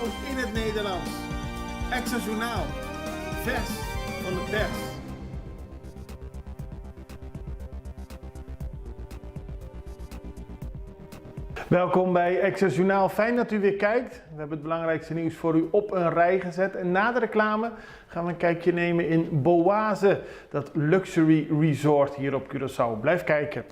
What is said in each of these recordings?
In het Nederlands. Extra Journaal. Vers van de pers. Welkom bij Extra Journaal. Fijn dat u weer kijkt. We hebben het belangrijkste nieuws voor u op een rij gezet. En na de reclame gaan we een kijkje nemen in Boase, dat luxury resort hier op Curaçao. Blijf kijken.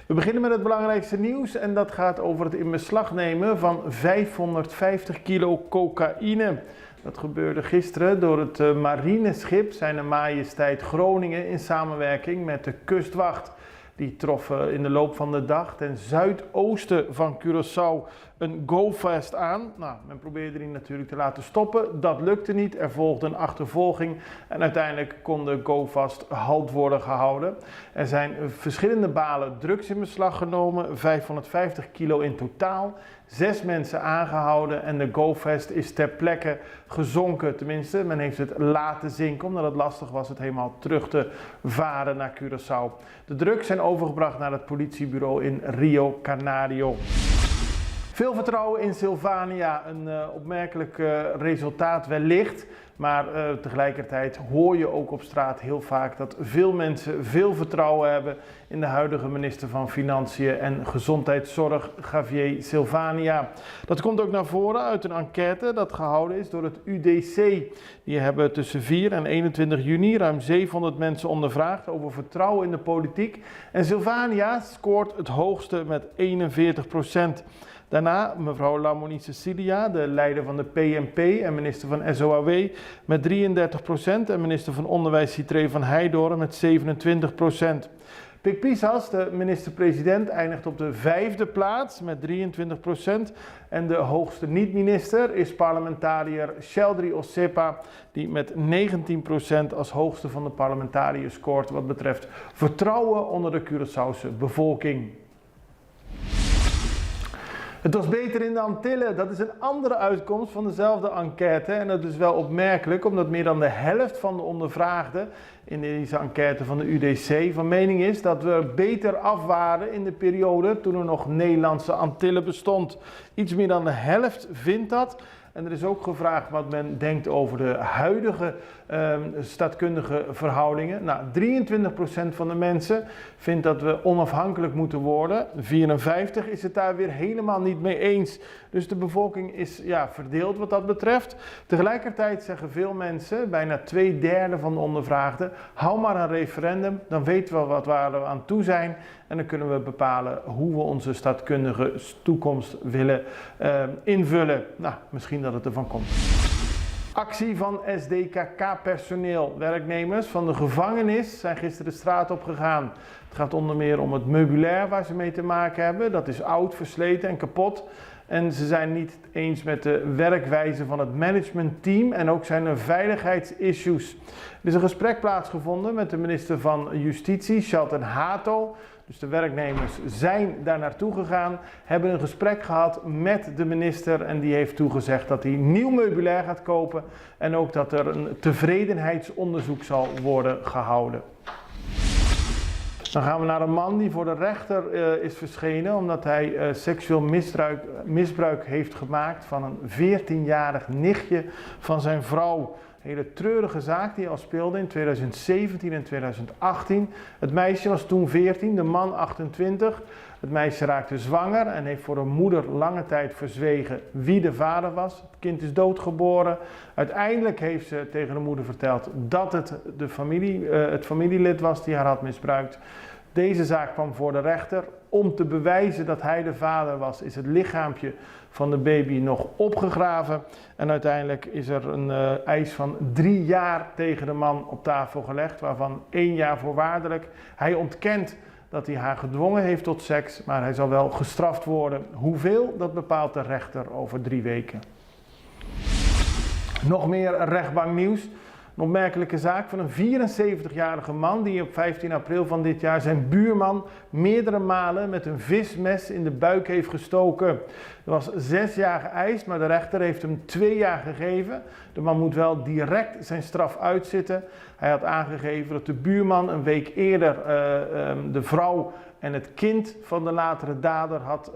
We beginnen met het belangrijkste nieuws en dat gaat over het in beslag nemen van 550 kilo cocaïne. Dat gebeurde gisteren door het marineschip Zijne Majesteit Groningen in samenwerking met de kustwacht. Die troffen in de loop van de dag ten zuidoosten van Curaçao een GoFast aan. Nou, men probeerde die natuurlijk te laten stoppen. Dat lukte niet. Er volgde een achtervolging en uiteindelijk kon de GoFast halt worden gehouden. Er zijn verschillende balen drugs in beslag genomen, 550 kilo in totaal. 6 mensen aangehouden en de GoFast is ter plekke gezonken. Tenminste, men heeft het laten zinken omdat het lastig was het helemaal terug te varen naar Curaçao. De drugs zijn overgebracht naar het politiebureau in Rio Canario. Veel vertrouwen in Sylvania, een opmerkelijk resultaat wellicht. Maar tegelijkertijd hoor je ook op straat heel vaak dat veel mensen veel vertrouwen hebben in de huidige minister van Financiën en Gezondheidszorg, Javier Sylvania. Dat komt ook naar voren uit een enquête dat gehouden is door het UDC. Die hebben tussen 4 en 21 juni ruim 700 mensen ondervraagd over vertrouwen in de politiek. En Sylvania scoort het hoogste met 41%. Daarna mevrouw Lamoni Cecilia, de leider van de PNP en minister van SOAW met 33% en minister van Onderwijs Citré van Heijdorp met 27%. Pik Pisas, de minister-president, eindigt op de 5e plaats met 23%. En de hoogste niet-minister is parlementariër Sheldry Ossepa, die met 19% als hoogste van de parlementariërs scoort wat betreft vertrouwen onder de Curaçaose bevolking. Het was beter in de Antillen. Dat is een andere uitkomst van dezelfde enquête. En dat is wel opmerkelijk, omdat meer dan de helft van de ondervraagden in deze enquête van de UDC van mening is dat we beter af waren in de periode toen er nog Nederlandse Antillen bestond. Iets meer dan de helft vindt dat. En er is ook gevraagd wat men denkt over de huidige staatkundige verhoudingen. Nou, 23% van de mensen vindt dat we onafhankelijk moeten worden. 54% is het daar weer helemaal niet mee eens. Dus de bevolking is verdeeld wat dat betreft. Tegelijkertijd zeggen veel mensen, bijna 2/3 van de ondervraagden, hou maar een referendum, dan weten we waar we aan toe zijn. En dan kunnen we bepalen hoe we onze staatkundige toekomst willen invullen. Nou, misschien dat het ervan komt. Actie van SDKK-personeel. Werknemers van de gevangenis zijn gisteren de straat op gegaan. Het gaat onder meer om het meubilair waar ze mee te maken hebben. Dat is oud, versleten en kapot. En ze zijn niet eens met de werkwijze van het managementteam en ook zijn er veiligheidsissues. Er is een gesprek plaatsgevonden met de minister van Justitie, Shelton Hato. Dus de werknemers zijn daar naartoe gegaan, hebben een gesprek gehad met de minister en die heeft toegezegd dat hij nieuw meubilair gaat kopen en ook dat er een tevredenheidsonderzoek zal worden gehouden. Dan gaan we naar een man die voor de rechter is verschenen omdat hij seksueel misbruik heeft gemaakt van een 14-jarig nichtje van zijn vrouw. Een hele treurige zaak die al speelde in 2017 en 2018. Het meisje was toen 14, de man 28. Het meisje raakte zwanger en heeft voor haar moeder lange tijd verzwegen wie de vader was. Het kind is doodgeboren. Uiteindelijk heeft ze tegen de moeder verteld dat het het familielid was die haar had misbruikt. Deze zaak kwam voor de rechter. Om te bewijzen dat hij de vader was, is het lichaampje van de baby nog opgegraven. En uiteindelijk is er een eis van 3 jaar tegen de man op tafel gelegd, waarvan 1 jaar voorwaardelijk. Hij ontkent dat hij haar gedwongen heeft tot seks, maar hij zal wel gestraft worden. Hoeveel, dat bepaalt de rechter over 3 weken. Nog meer rechtbanknieuws. Een opmerkelijke zaak van een 74-jarige man die op 15 april van dit jaar zijn buurman meerdere malen met een vismes in de buik heeft gestoken. Er was 6 jaar geëist, maar de rechter heeft hem 2 jaar gegeven. De man moet wel direct zijn straf uitzitten. Hij had aangegeven dat de buurman een week eerder de vrouw en het kind van de latere dader had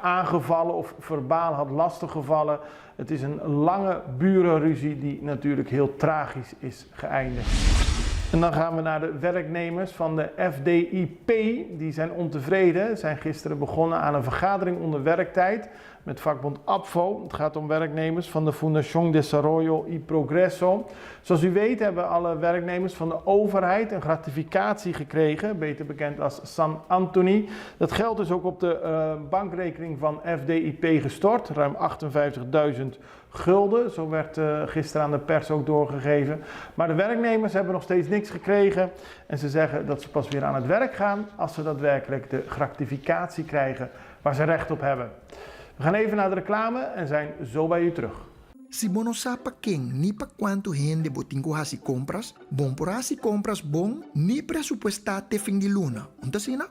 aangevallen of verbaal had lastiggevallen. Het is een lange burenruzie die natuurlijk heel tragisch is geëindigd. En dan gaan we naar de werknemers van de FDIP. Die zijn ontevreden, zijn gisteren begonnen aan een vergadering onder werktijd met vakbond APFO. Het gaat om werknemers van de Fundación Desarrollo y Progreso. Zoals u weet hebben alle werknemers van de overheid een gratificatie gekregen, beter bekend als San Anthony. Dat geld is ook op de bankrekening van FDIP gestort, ruim 58.000 gulden. Zo werd gisteren aan de pers ook doorgegeven. Maar de werknemers hebben nog steeds niks gekregen en ze zeggen dat ze pas weer aan het werk gaan als ze daadwerkelijk de gratificatie krijgen waar ze recht op hebben. We gaan even naar de reclame en zijn zo bij u terug. Si bono sapa king ni pa quanto gente botingo hasi compras, bon por hasi compras bon ni presupuestate fin di luna. Untasina?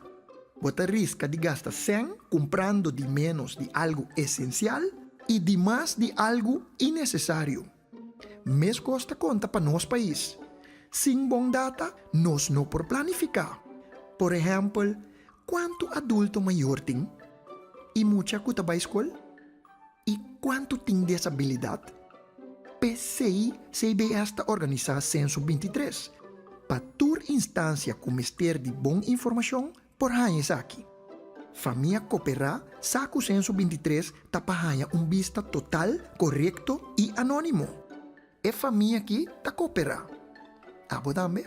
Bota risca di gasta 100 comprando di menos di algo esencial y di más di algo innecesario. Mes costa conta pa nos país. Sin bon data, nos no por planificar. Por ejemplo, quanto adulto mayor ting? Y mucha cuta ba escola? ¿Y cuánto tiene disabilidad? PCI se esta organizada Censo 23. Para tu instancia comester de buena información por años aquí. Familia Coopera, saco Censo 23 tapahanya un vista total, correcto y anónimo. E familia aquí ta Coopera. Abodame.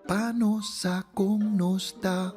Panosa con nosta.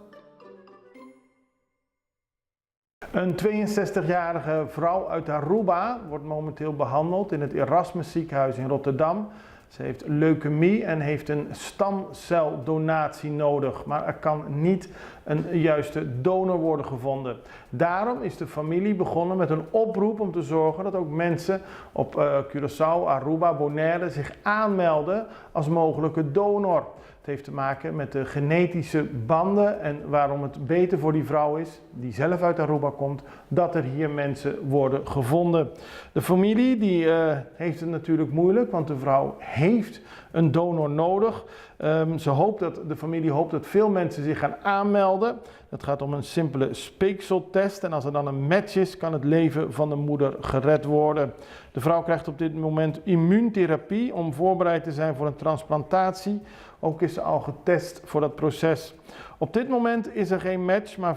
Een 62-jarige vrouw uit Aruba wordt momenteel behandeld in het Erasmus ziekenhuis in Rotterdam. Ze heeft leukemie en heeft een stamceldonatie nodig, maar er kan niet een juiste donor worden gevonden. Daarom is de familie begonnen met een oproep om te zorgen dat ook mensen op Curaçao, Aruba, Bonaire zich aanmelden als mogelijke donor. Het heeft te maken met de genetische banden en waarom het beter voor die vrouw is, die zelf uit Aruba komt, dat er hier mensen worden gevonden. De familie die heeft het natuurlijk moeilijk, want de vrouw heeft een donor nodig. De familie hoopt dat veel mensen zich gaan aanmelden. Het gaat om een simpele speekseltest en als er dan een match is, kan het leven van de moeder gered worden. De vrouw krijgt op dit moment immuuntherapie om voorbereid te zijn voor een transplantatie. Ook is ze al getest voor dat proces. Op dit moment is er geen match, maar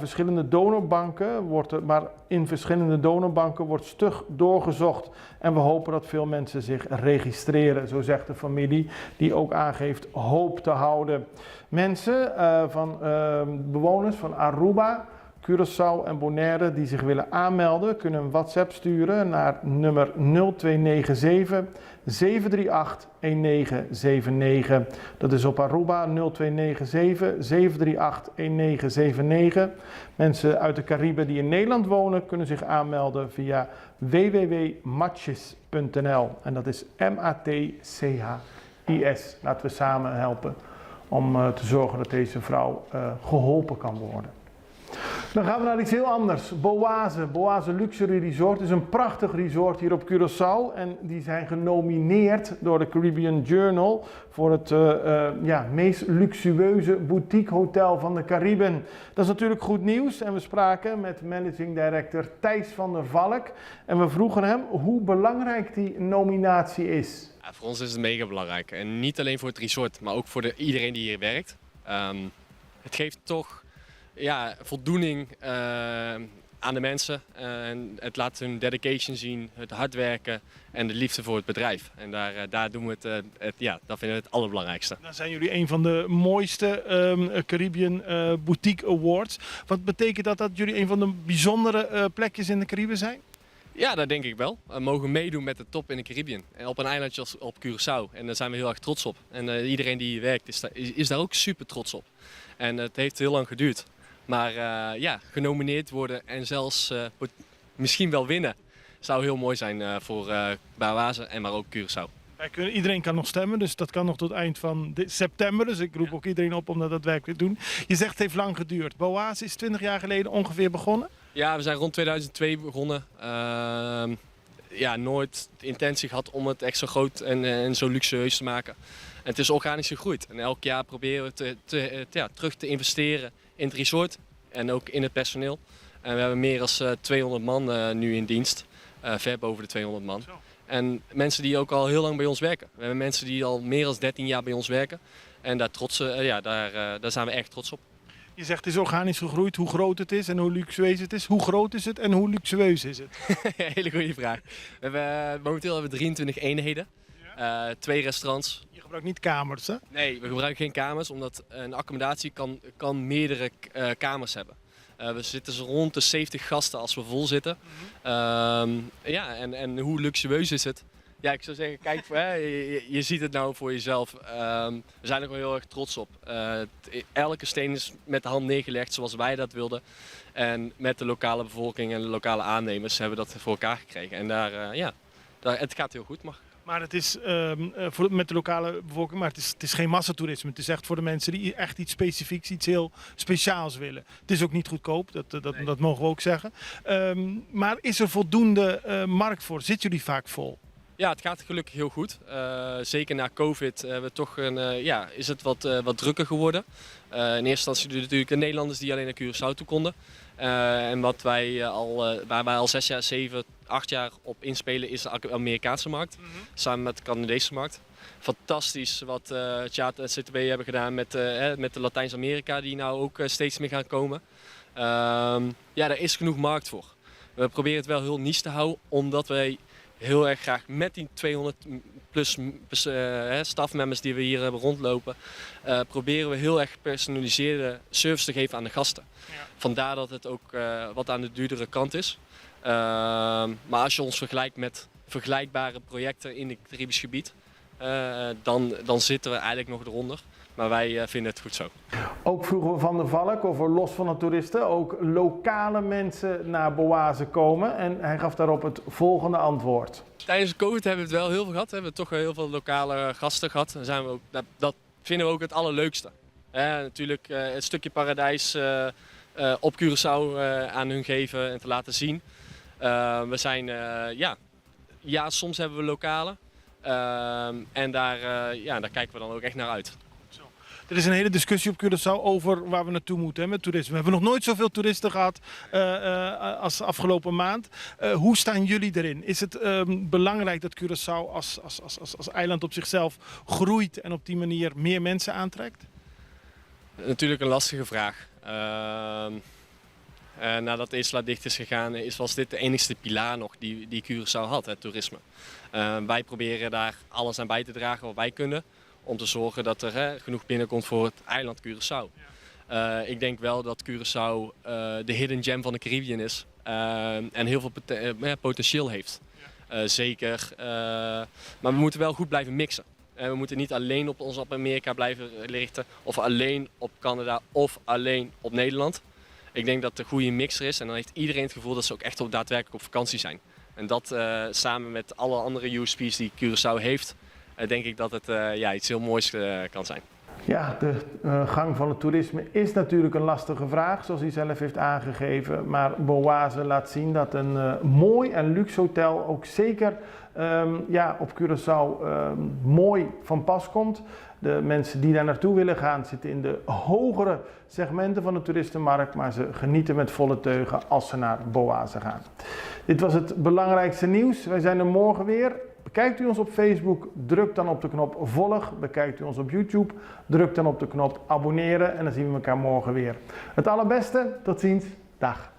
in verschillende donorbanken wordt stug doorgezocht. En we hopen dat veel mensen zich registreren, zo zegt de familie, die ook aangeeft hoop te houden. Mensen bewoners van Aruba, Curaçao en Bonaire die zich willen aanmelden, kunnen een WhatsApp sturen naar nummer 0297 738 1979. Dat is op Aruba 0297 738 1979. Mensen uit de Cariben die in Nederland wonen kunnen zich aanmelden via www.matchis.nl en dat is MATCHIS. Laten we samen helpen om te zorgen dat deze vrouw geholpen kan worden. Dan gaan we naar iets heel anders. Boase Luxury Resort is een prachtig resort hier op Curaçao. En die zijn genomineerd door de Caribbean Journal voor het meest luxueuze boutique hotel van de Cariben. Dat is natuurlijk goed nieuws. En we spraken met managing director Thijs van der Valk. En we vroegen hem hoe belangrijk die nominatie is. Ja, voor ons is het mega belangrijk. En niet alleen voor het resort, maar ook voor iedereen die hier werkt. Het geeft toch voldoening aan de mensen. En het laat hun dedication zien, het hard werken en de liefde voor het bedrijf. En daar doen we dat vinden we het allerbelangrijkste. Dan zijn jullie een van de mooiste Caribbean Boutique Awards. Wat betekent dat jullie een van de bijzondere plekjes in de Cariben zijn? Ja, dat denk ik wel. We mogen meedoen met de top in de Caribbean. En op een eilandje als op Curaçao. En daar zijn we heel erg trots op. En iedereen die hier werkt is daar ook super trots op. En het heeft heel lang geduurd. Maar genomineerd worden en zelfs misschien wel winnen zou heel mooi zijn voor Boase en maar ook Curaçao. Iedereen kan nog stemmen, dus dat kan nog tot eind van september. Dus ik roep ook iedereen op om dat werkelijk te doen. Je zegt het heeft lang geduurd. Boase is 20 jaar geleden ongeveer begonnen? Ja, we zijn rond 2002 begonnen. Nooit de intentie gehad om het echt zo groot en zo luxueus te maken. En het is organisch gegroeid. En elk jaar proberen we terug te investeren in het resort en ook in het personeel. En we hebben meer dan 200 man nu in dienst, ver boven de 200 man. En mensen die ook al heel lang bij ons werken. We hebben mensen die al meer dan 13 jaar bij ons werken. En daar zijn we echt trots op. Je zegt het is organisch gegroeid, hoe groot het is en hoe luxueus het is. Hoe groot is het en hoe luxueus is het? Hele goede vraag. Momenteel hebben we 23 eenheden, 2 restaurants. Je gebruikt niet kamers, hè? Nee, we gebruiken geen kamers, omdat een accommodatie kan meerdere kamers hebben. We zitten zo rond de 70 gasten als we vol zitten. En hoe luxueus is het? Ja, ik zou zeggen, kijk, je ziet het nou voor jezelf. We zijn er wel heel erg trots op. Elke steen is met de hand neergelegd zoals wij dat wilden. En met de lokale bevolking en de lokale aannemers hebben we dat voor elkaar gekregen. En het gaat heel goed. Maar het is met de lokale bevolking, maar het is geen massatoerisme. Het is echt voor de mensen die echt iets specifieks, iets heel speciaals willen. Het is ook niet goedkoop, dat mogen we ook zeggen. Maar is er voldoende markt voor? Zitten jullie vaak vol? Ja, het gaat gelukkig heel goed. Zeker na COVID is het wat drukker geworden. In eerste instantie natuurlijk de Nederlanders die alleen naar Curaçao toe konden. En waar wij al 6 jaar, 7, 8 jaar op inspelen is de Amerikaanse markt. Samen met de Canadese markt. Fantastisch wat Tjaat en CTW hebben gedaan met de Latijns-Amerika die nou ook steeds meer gaan komen. Daar is genoeg markt voor. We proberen het wel heel niche te houden omdat wij heel erg graag met die 200 plus stafmembers die we hier hebben rondlopen, proberen we heel erg gepersonaliseerde service te geven aan de gasten. Ja. Vandaar dat het ook wat aan de duurdere kant is. Maar als je ons vergelijkt met vergelijkbare projecten in het Caribisch gebied, dan zitten we eigenlijk nog eronder. Maar wij vinden het goed zo. Ook vroegen we Van der Valk of er los van de toeristen ook lokale mensen naar Boase komen. En hij gaf daarop het volgende antwoord. Tijdens COVID hebben we het wel heel veel gehad. We hebben toch heel veel lokale gasten gehad. Dat vinden we ook het allerleukste. Natuurlijk het stukje paradijs op Curaçao aan hun geven en te laten zien. Soms hebben we lokale. En daar kijken we dan ook echt naar uit. Er is een hele discussie op Curaçao over waar we naartoe moeten met toerisme. We hebben nog nooit zoveel toeristen gehad als afgelopen maand. Hoe staan jullie erin? Is het belangrijk dat Curaçao als eiland op zichzelf groeit en op die manier meer mensen aantrekt? Natuurlijk een lastige vraag. Nadat Isla dicht is gegaan, was dit de enigste pilaar nog die Curaçao had, het toerisme. Wij proberen daar alles aan bij te dragen wat wij kunnen. Om te zorgen dat er genoeg binnenkomt voor het eiland Curaçao. Ik denk wel dat Curaçao de hidden gem van de Caribbean is. En heel veel potentieel heeft. Zeker. Maar we moeten wel goed blijven mixen. We moeten niet alleen op Amerika blijven richten. Of alleen op Canada of alleen op Nederland. Ik denk dat de goede mix er is. En dan heeft iedereen het gevoel dat ze ook echt daadwerkelijk op vakantie zijn. En dat samen met alle andere USP's die Curaçao heeft, denk ik dat het iets heel moois kan zijn. Ja, de gang van het toerisme is natuurlijk een lastige vraag, zoals hij zelf heeft aangegeven. Maar Boase laat zien dat een mooi en luxe hotel ook zeker op Curaçao mooi van pas komt. De mensen die daar naartoe willen gaan zitten in de hogere segmenten van de toeristenmarkt, maar ze genieten met volle teugen als ze naar Boase gaan. Dit was het belangrijkste nieuws. Wij zijn er morgen weer. Bekijkt u ons op Facebook, druk dan op de knop volg. Bekijkt u ons op YouTube, druk dan op de knop abonneren en dan zien we elkaar morgen weer. Het allerbeste, tot ziens, dag.